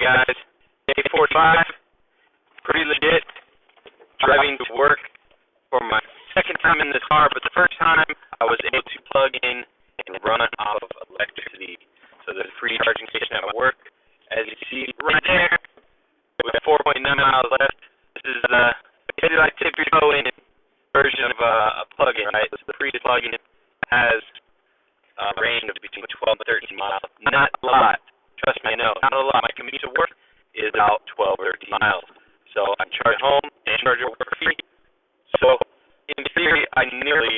guys, day 45, pretty legit, driving to work for my second time in this car, but the first time I was able to plug in and run off of electricity. So there's a free charging station at my work. As you see right there, we have 4.9 miles left. This is basically like tip your toe in version of a plug-in, right? So the Prius plug-in has a range of between 12 and 13 miles. Not a lot. Trust me, I know. Not a lot. My commute to work is about 12 or 13 miles. So I charge home and charge at work for free. So in theory, I nearly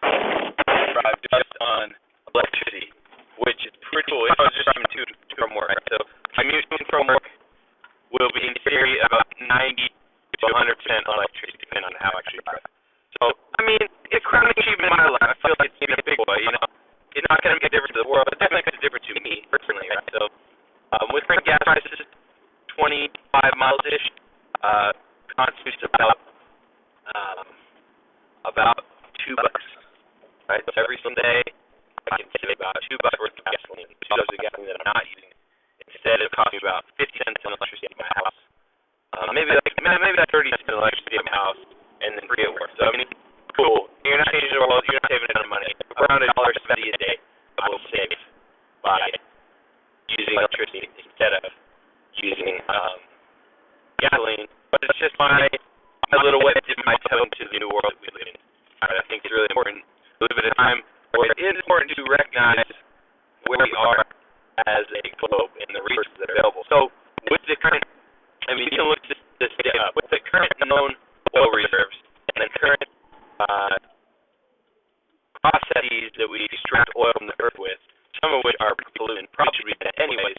drive just on electricity, which is pretty cool. I was just driving to from work, right? So my commute from work will be in theory about 90 to 100% on electricity, depending on how I actually drive. So, I mean, it's quite an achievement in my life. I feel like being a big boy, you know. It's not going to make a difference to the world. It definitely makes a difference to me, personally, right? So, with current gas prices, 25 miles-ish, constitutes about $2, right? So every single day, I can save about $2 worth of gasoline, $2 of gasoline that I'm not using, instead of costing about 50 cents on electricity at my house. Maybe like 30 cents on electricity at my house, and then free at work. So, I mean, cool. You're not changing the world. You're not saving a ton of money. Around $1.70 a day, I will save by using electricity instead of using gasoline. But it's just my little way to dip my toe into the new world we live in. I think it's really important to live at a time where it is important to recognize where we are as a globe and the resources that are available. So, with the current, I mean, you can look this data up. With the current known oil reserves and the current processes that we extract oil from the earth with, some of which are pollutant, probably should be dead anyways.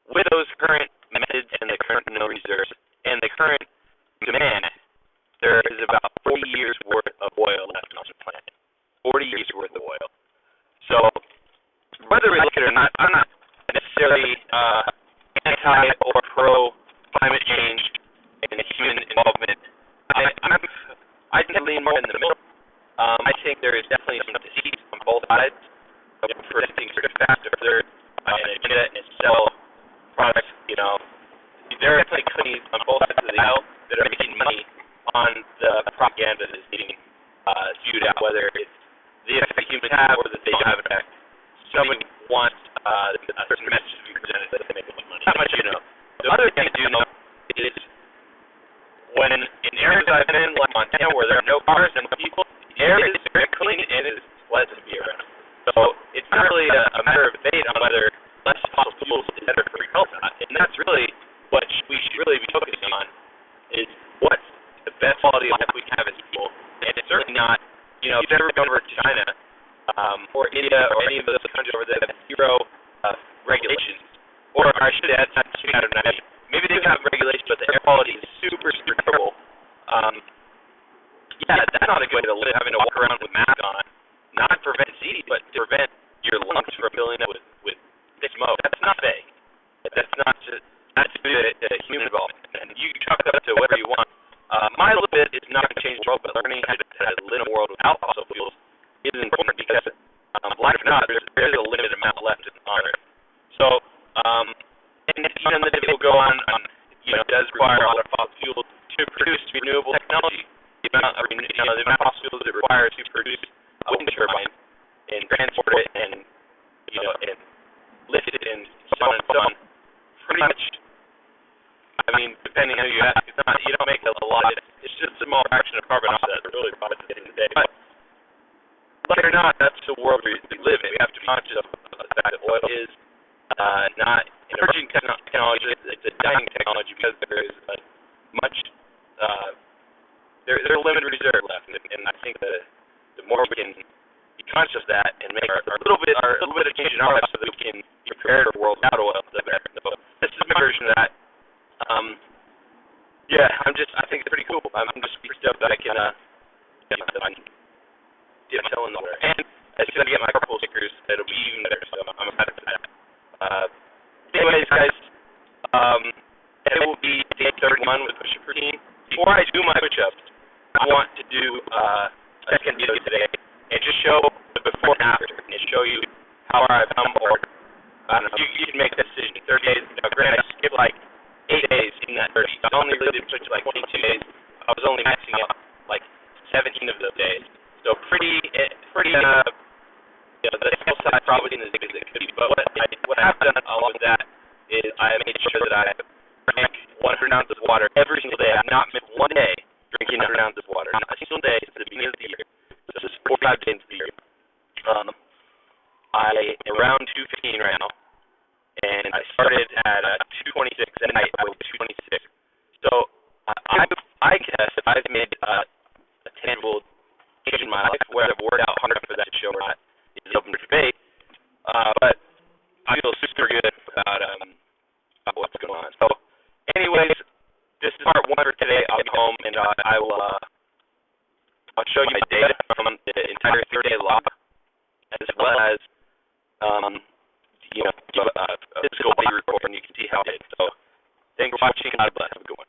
With those current methods and the current known reserves and the current demand, there is about 40 years worth of oil left on the planet. 40 years worth of oil. So, whether we like it or not, I'm not necessarily anti or pro climate change and human involvement. I tend to lean more in the middle. I think there is definitely some deceit on both sides of presenting sort of faster further an agenda and sell products. You know, there are definitely companies on both sides of the aisle that are making money on the propaganda that is being spewed out, whether it's the effect humans have or that they don't have an effect. Someone wants a certain message to be presented that they make money. Not much you know. The other thing I do know is when in areas I've been in, like Montana, where there are no cars and people, the air is very clean and it is pleasant to be around. So it's not really a matter of debate on whether less fossil fuels is better for your health or not. And that's really what we should really be focusing on, is what's the best quality of life we can have as people. And it's certainly not, you know, if you've ever gone over to China or India or any of those countries over there that have zero regulations, or I should add, maybe they have regulations, but the air quality is super, super terrible. Yeah, that's not a good way to live, having to walk around with masks on. Not to prevent disease, but to prevent your lungs from filling up with smoke. That's not vague. That's not just, that's due to human involvement. And you can chalk that up to whatever you want. My little bit is not going to change the world, but learning how to live in a world without fossil fuels is important because, believe it or not, there's a limited amount left on Earth. So, and even the debate will go on, you know, it does require a lot of fossil fuels to produce renewable technology. The amount of fossil fuels it requires to produce a wind turbine and transport it and, you know, and lift it and so on and so on. Pretty much, I mean, depending on who you ask, it's not, you don't make a lot. It's just a small fraction of carbon offset, really, by the end of the day. But, like it or not, that's the world we live in. We have to be conscious of the fact that oil is not an emerging technology. It's a dying technology because there is much, there's a limited reserve left, and I think the more we can be conscious of that and make a little bit of change in our lives so that we can be prepared for a world without oil, the better. So this is my version of that. Yeah, I think it's pretty cool. I'm just stoked that I can, dip my toe in the water. And as soon as I get my purple stickers, it'll be even better, so I'm excited for that. Anyways, guys, it will be day 31 with push-up routine. Before I do my push-ups, I want to do a second video today and just show the before and after, and show you how I've come or I don't know. You can make that decision. 30 days. Granted, I skipped like 8 days in that 30. So I only really took like 22 days. I was only maxing out like 17 of those days. So pretty. The skill side probably isn't as big as it could be. But what I have done along with that is I have made sure that I drink 100 ounces of water every single day. I've not missed one day drinking 100 ounces of water. Not a single day since the beginning of the year. So this is 45 days of the year. I am around 215 right now, and I started at 226, and I was 226. So I guess I've made a tangible change in my life. Whether I've worked out hard enough for that to show or not is open for debate. But I feel super good about what's going on. So, anyways, this is part 1 for today. I'll be home, and I'll show you my data from the entire 3-day log, as well as physical body report, and you can see how it is. So, thanks for watching. God bless. Have a good one.